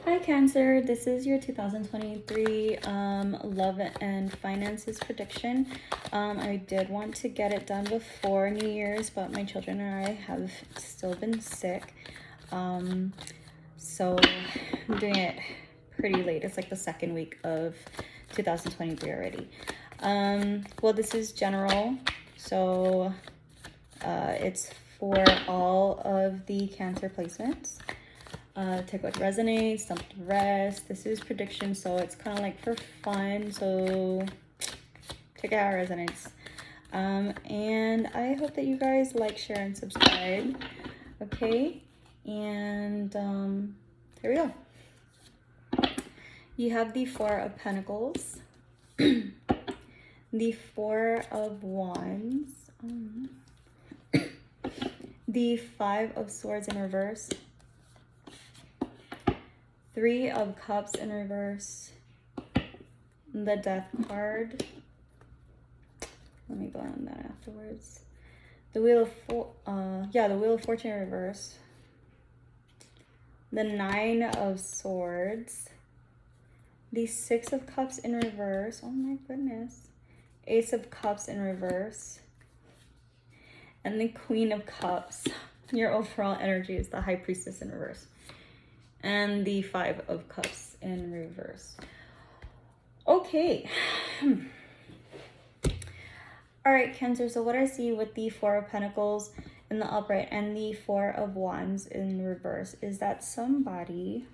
Hi Cancer, this is your 2023 love and finances prediction. I did want to get it done before New Year's, but my children and I have still been sick. So I'm doing it pretty late. It's like the second week of 2023 already. Well, this is general, so it's for all of the Cancer placements. Take what resonates, dump the rest. This is prediction, so it's kind of like for fun, so take it how it resonates. And I hope that you guys like, share, and subscribe. Okay, and here we go. You have the Four of Pentacles, the Four of Wands, the Five of Swords in reverse, Three of Cups in reverse, the Death card. Let me go on that afterwards. The Wheel of Fortune in reverse, the Nine of Swords, the Six of Cups in reverse. Oh my goodness. Ace of Cups in reverse, and the Queen of Cups. Your overall energy is the High Priestess in reverse, and the Five of Cups in reverse. Okay. All right, Cancer. So what I see with the Four of Pentacles in the upright and the Four of Wands in reverse is that somebody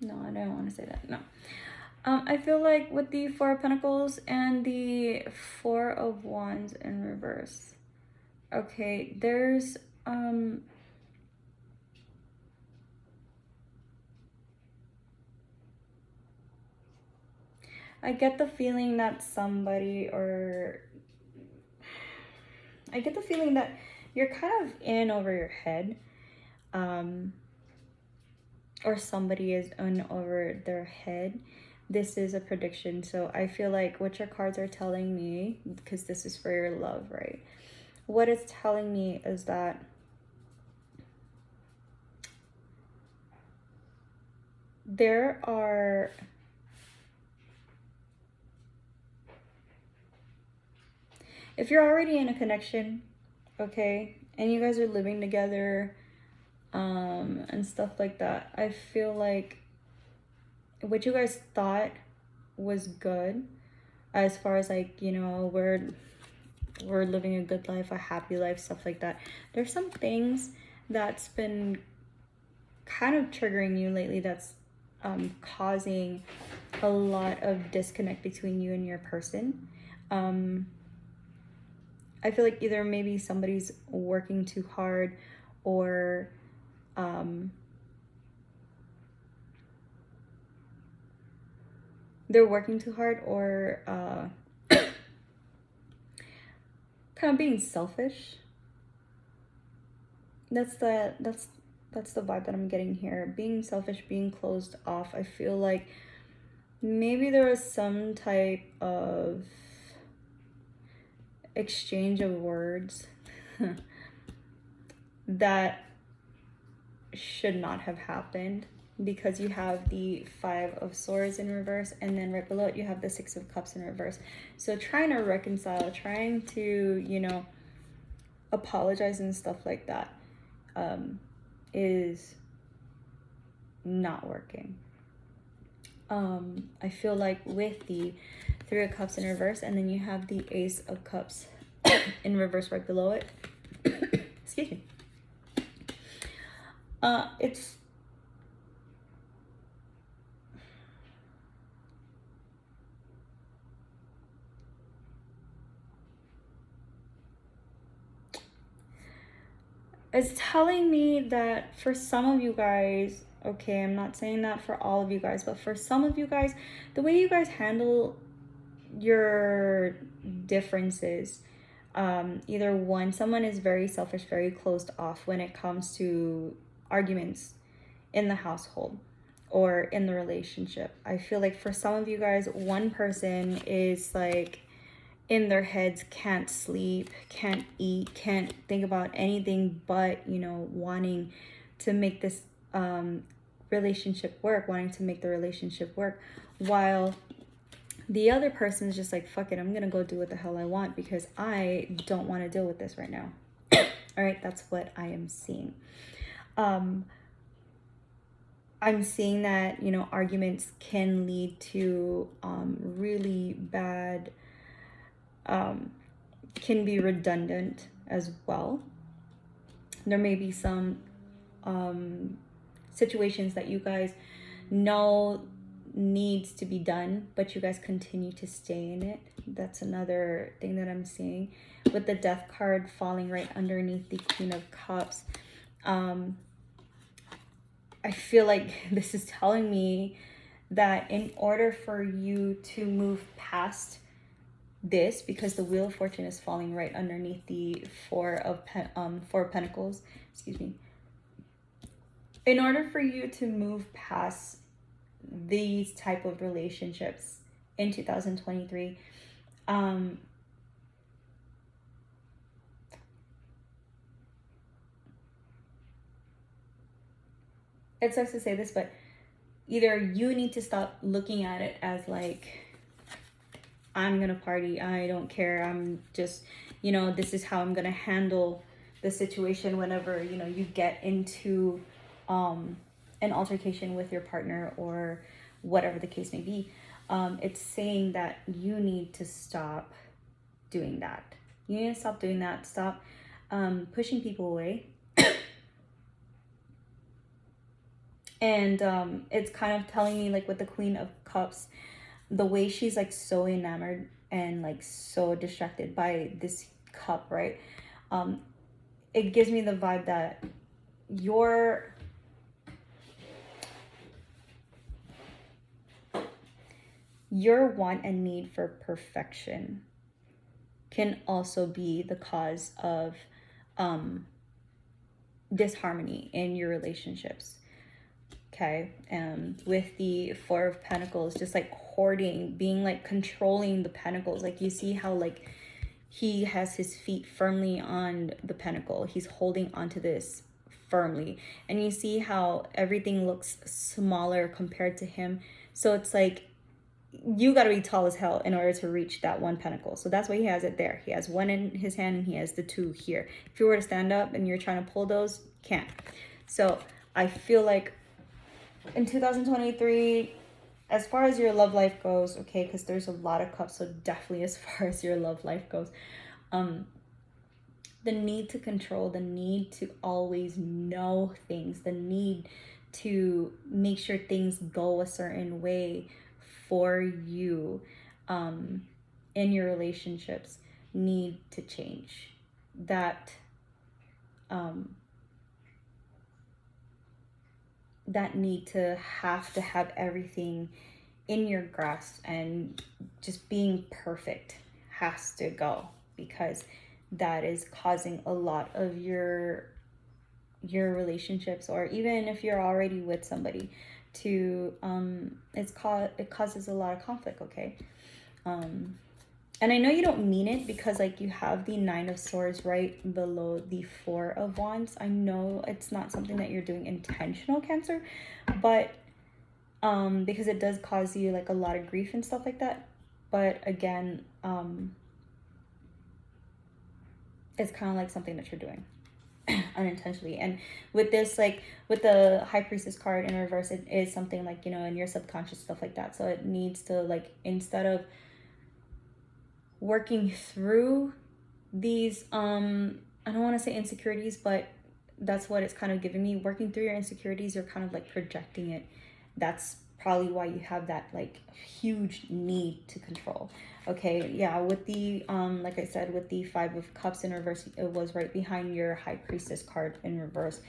no, I don't want to say that. No. I feel like with the Four of Pentacles and the Four of Wands in reverse, okay, there's I get the feeling that somebody, or I get the feeling that you're kind of in over your head, or somebody is in over their head. This is a prediction, so I feel like what your cards are telling me, because this is for your love, right? What it's telling me is that there are if you're already in a connection, okay, and you guys are living together, and stuff like that, I feel like what you guys thought was good, as far as like, you know, we're living a good life, a happy life, stuff like that. There's some things that's been kind of triggering you lately that's causing a lot of disconnect between you and your person. I feel like either maybe somebody's working too hard, or they're working too hard, or kind of being selfish. That's the vibe that I'm getting here. Being selfish, being closed off. I feel like maybe there was some type of exchange of words that should not have happened, because you have the Five of Swords in reverse, and then right below it you have the Six of Cups in reverse. So trying to reconcile, trying to, you know, apologize and stuff like that is not working. I feel like with the Three of Cups in reverse, and then you have the Ace of Cups in reverse right below it. Excuse me. It's telling me that for some of you guys, okay, I'm not saying that for all of you guys, but for some of you guys, the way you guys handle your differences, either one, someone is very selfish, very closed off when it comes to arguments in the household or in the relationship. I feel like for some of you guys, one person is like in their heads, can't sleep, can't eat, can't think about anything but, you know, wanting to make this relationship work, wanting to make the relationship work, while the other person is just like, fuck it, I'm gonna go do what the hell I want because I don't want to deal with this right now. All right, that's what I am seeing. I'm seeing that, you know, arguments can lead to really bad, can be redundant as well. There may be some situations that you guys know needs to be done, but you guys continue to stay in it. That's another thing that I'm seeing with the Death card falling right underneath the Queen of Cups. I feel like this is telling me that in order for you to move past this, because the Wheel of Fortune is falling right underneath the Four of Pentacles, excuse me. In order for you to move past these type of relationships in 2023, it sucks to say this, but either you need to stop looking at it as like, I'm gonna party, I don't care, I'm just, you know, this is how I'm gonna handle the situation whenever, you know, you get into an altercation with your partner or whatever the case may be. It's saying that you need to stop doing that. You need to stop doing that. Stop pushing people away. And it's kind of telling me, like with the Queen of Cups, the way she's like so enamored and like so distracted by this cup, right? It gives me the vibe that your want and need for perfection can also be the cause of disharmony in your relationships. Okay, with the Four of Pentacles, just like hoarding, being like controlling the pentacles. Like you see how like he has his feet firmly on the pentacle. He's holding onto this firmly. And you see how everything looks smaller compared to him. So it's like, you got to be tall as hell in order to reach that one pentacle. So that's why he has it there. He has one in his hand and he has the two here. If you were to stand up and you're trying to pull those, can't. So I feel like in 2023, as far as your love life goes, okay, because there's a lot of cups, so definitely as far as your love life goes, the need to control, the need to always know things, the need to make sure things go a certain way for you in your relationships need to change. That that need to have everything in your grasp and just being perfect has to go, because that is causing a lot of your relationships, or even if you're already with somebody, to it causes a lot of conflict. Okay, and I know you don't mean it, because like you have the Nine of Swords right below the Four of Wands. I know it's not something that you're doing intentional, Cancer, but because it does cause you like a lot of grief and stuff like that. But again, it's kind of like something that you're doing unintentionally. And with this, like with the High Priestess card in reverse, it is something like, you know, in your subconscious, stuff like that. So it needs to, like, instead of working through these I don't want to say insecurities, but that's what it's kind of giving me, working through your insecurities, you're kind of like projecting it. That's probably why you have that like huge need to control. Okay, yeah, with the like I said, with the Five of Cups in reverse, it was right behind your High Priestess card in reverse.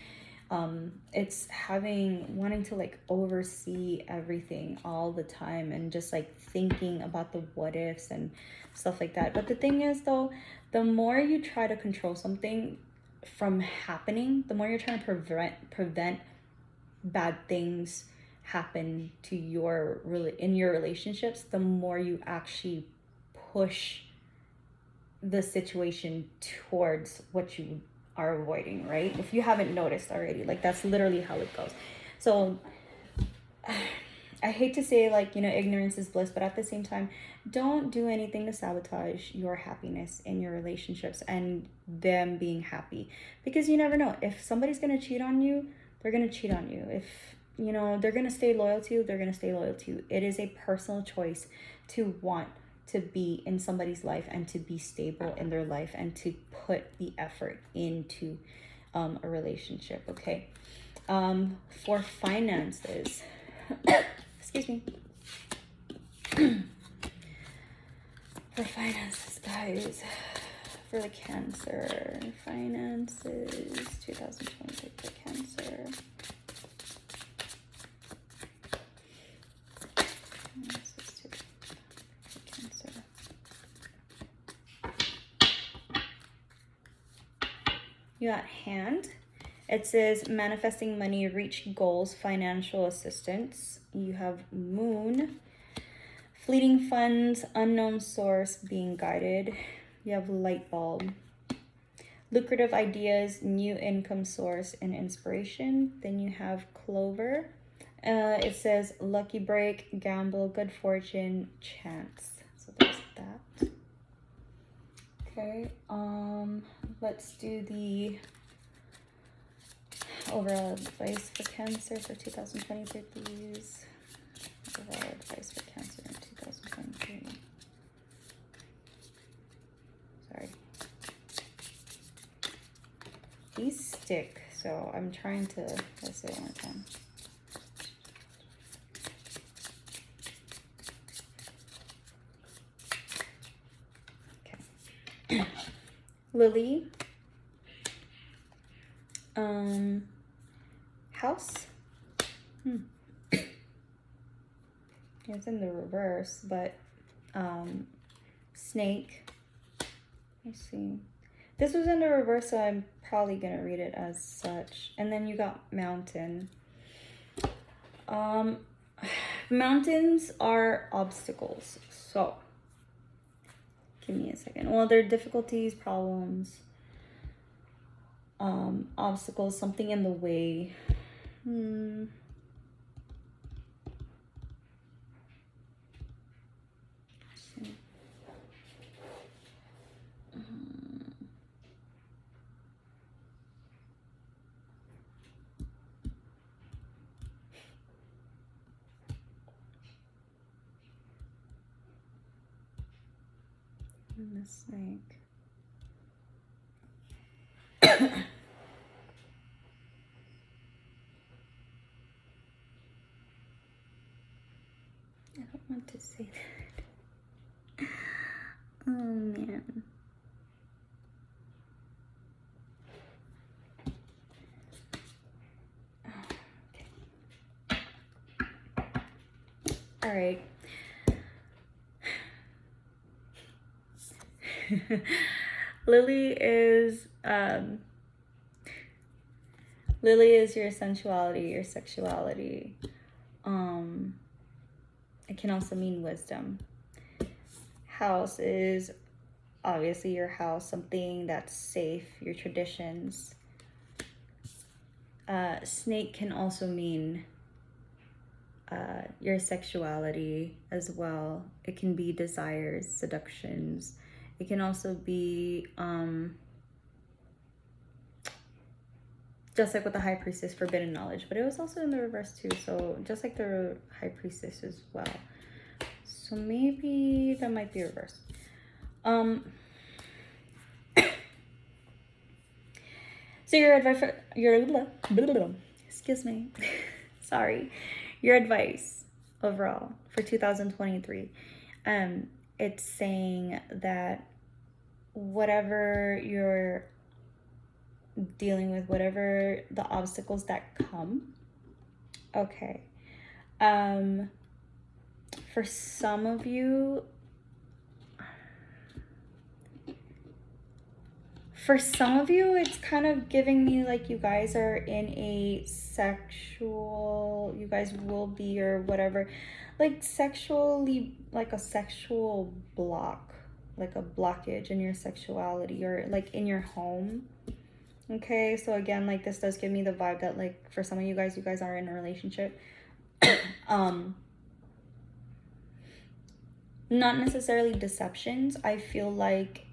It's wanting to like oversee everything all the time, and just like thinking about the what ifs and stuff like that. But the thing is though, the more you try to control something, from happening, the more you're trying to prevent bad things happen to in your relationships, the more you actually push the situation towards what you are avoiding, right? If you haven't noticed already, like that's literally how it goes. So I hate to say, like, you know, ignorance is bliss, but at the same time, don't do anything to sabotage your happiness in your relationships and them being happy, because you never know. If somebody's going to cheat on you, they're going to cheat on you. If, you know, they're going to stay loyal to you, they're going to stay loyal to you. It is a personal choice to want to be in somebody's life and to be stable in their life and to put the effort into a relationship, okay? For finances, excuse me. For finances, guys, for the Cancer, finances, 2023 for Cancer. You got Hand. It says manifesting money, reach goals, financial assistance. You have Moon. Fleeting funds, unknown source, being guided. You have Light Bulb. Lucrative ideas, new income source, and inspiration. Then you have Clover. It says lucky break, gamble, good fortune, chance. So there's that. Okay, let's do the overall advice for Cancer for 2023, please. Overall advice for Cancer in 2023. Sorry. These stick, so I'm trying to, let's say it one more time. Okay. Lily. House. It's in the reverse, but Snake. Let's see. This was in the reverse, so I'm probably gonna read it as such. And then you got Mountain. Mountains are obstacles. So give me a second. Well, they're difficulties, problems, obstacles, something in the way. And the snake. I don't want to say that. Oh man. Okay. All right. Lily is your sensuality, your sexuality. It can also mean wisdom. House is obviously your house, something that's safe, your traditions. Snake can also mean your sexuality as well. It can be desires, seductions. It can also be just like with the High Priestess, forbidden knowledge, but it was also in the reverse too, so just like the High Priestess as well. So maybe that might be reversed. So your advice for excuse me, sorry, your advice overall for 2023, it's saying that whatever you're dealing with, whatever the obstacles that come, okay, for some of you, For some of you, it's kind of giving me like you guys are in a sexual, you guys will be or whatever, like sexually, like a sexual block, like a blockage in your sexuality or like in your home. Okay, so again, like this does give me the vibe that like for some of you guys are in a relationship. Not necessarily deceptions. I feel like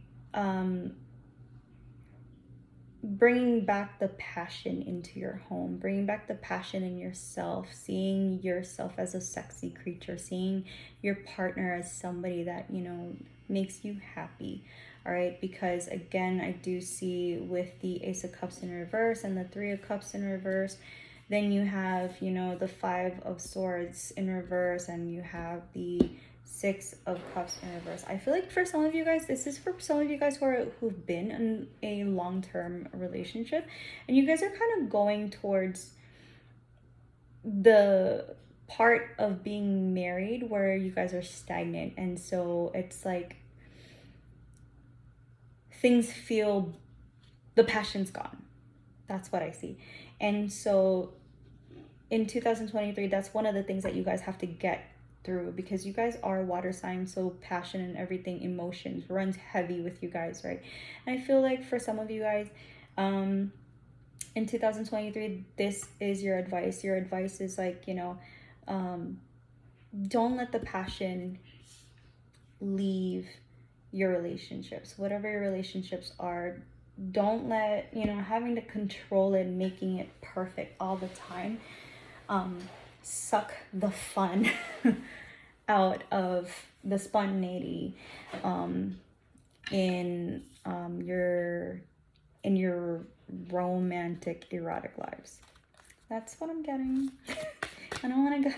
bringing back the passion into your home, bringing back the passion in yourself, seeing yourself as a sexy creature, seeing your partner as somebody that, you know, makes you happy. All right, because again, I do see with the Ace of Cups in reverse and the Three of Cups in reverse, then you have, you know, the Five of Swords in reverse, and you have the Six of Cups in reverse. I feel like for some of you guys, this is for some of you guys who've been in a long-term relationship, and you guys are kind of going towards the part of being married where you guys are stagnant, and so it's like things feel, the passion's gone. That's what I see. And so in 2023, that's one of the things that you guys have to get through, because you guys are water signs, so passion and everything, emotions runs heavy with you guys, right? And I feel like for some of you guys, in 2023, this is your advice. Your advice is like, you know, don't let the passion leave your relationships, whatever your relationships are. Don't let, you know, having to control it, making it perfect all the time, suck the fun out of the spontaneity in your romantic erotic lives. That's what I'm getting. I don't want to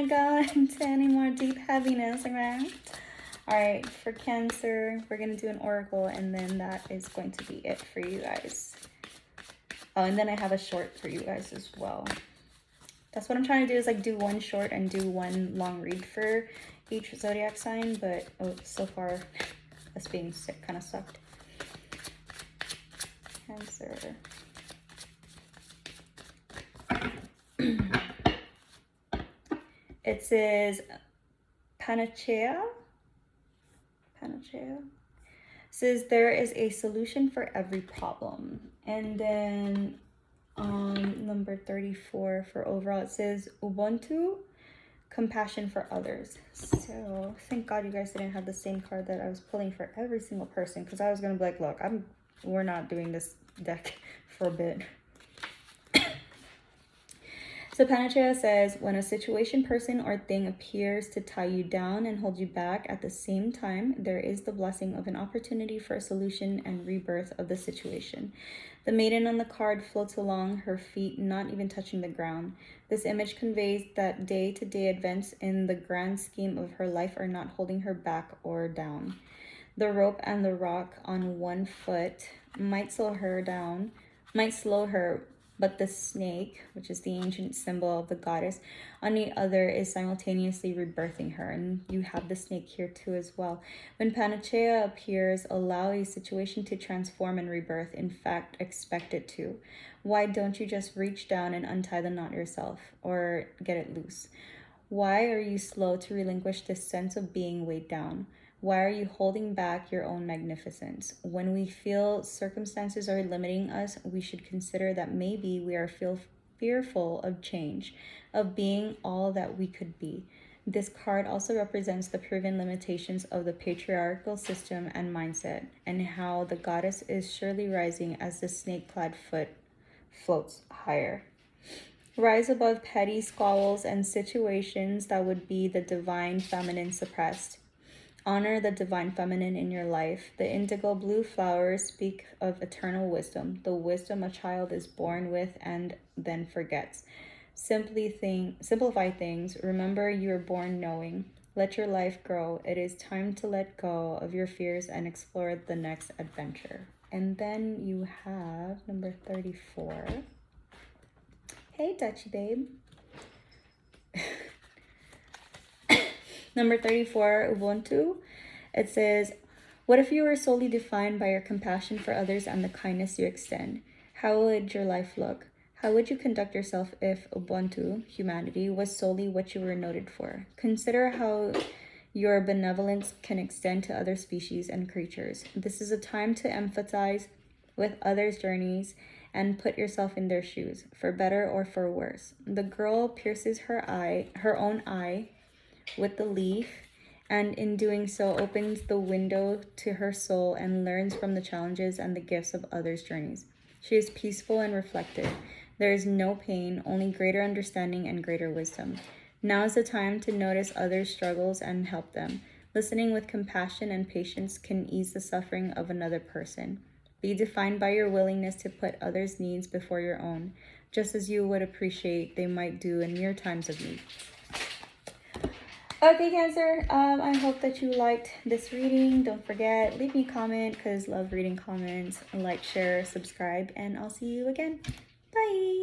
go into any more deep heaviness, right? All right, for Cancer, we're going to do an oracle, and then that is going to be it for you guys. Oh, and then I have a short for you guys as well. That's what I'm trying to do, is like do one short and do one long read for each zodiac sign, but so far us being sick kind of sucked. Cancer. It says Panacea. Panacea. It says there is a solution for every problem. And then number 34 for overall, it says Ubuntu, compassion for others. So thank God you guys didn't have the same card that I was pulling for every single person, because I was gonna be like, look, we're not doing this deck for a bit. So Panacea says, when a situation, person, or thing appears to tie you down and hold you back at the same time, there is the blessing of an opportunity for a solution and rebirth of the situation. The maiden on the card floats along, her feet not even touching the ground. This image conveys that day-to-day events in the grand scheme of her life are not holding her back or down. The rope and the rock on one foot might slow her, but the snake, which is the ancient symbol of the goddess, on the other is simultaneously rebirthing her. And you have the snake here too as well. When Panacea appears, allow a situation to transform and rebirth. In fact, expect it to. Why don't you just reach down and untie the knot yourself, or get it loose? Why are you slow to relinquish this sense of being weighed down? Why are you holding back your own magnificence? When we feel circumstances are limiting us, we should consider that maybe we are fearful of change, of being all that we could be. This card also represents the proven limitations of the patriarchal system and mindset, and how the goddess is surely rising as the snake-clad foot floats higher. Rise above petty squabbles and situations that would be the divine feminine suppressed. Honor the divine feminine in your life. The indigo blue flowers speak of eternal wisdom, the wisdom a child is born with and then forgets. Simplify things. Remember, you were born knowing. Let your life grow. It is time to let go of your fears and explore the next adventure. And then you have number 34. Hey, Dutchy babe. Number 34, Ubuntu. It says, What if you were solely defined by your compassion for others and the kindness you extend? How would your life look? How would you conduct yourself if Ubuntu, humanity, was solely what you were noted for? Consider how your benevolence can extend to other species and creatures. This is a time to empathize with others' journeys and put yourself in their shoes, for better or for worse. The girl pierces her own eye with the leaf, and in doing so opens the window to her soul and learns from the challenges and the gifts of others' journeys. She is peaceful and reflective. There is no pain, only greater understanding and greater wisdom. Now is the time to notice others' struggles and help them. Listening with compassion and patience can ease the suffering of another person. Be defined by your willingness to put others' needs before your own, just as you would appreciate they might do in your times of need. Okay, Cancer, I hope that you liked this reading. Don't forget, leave me a comment because love reading comments. Like, share, subscribe, and I'll see you again. Bye!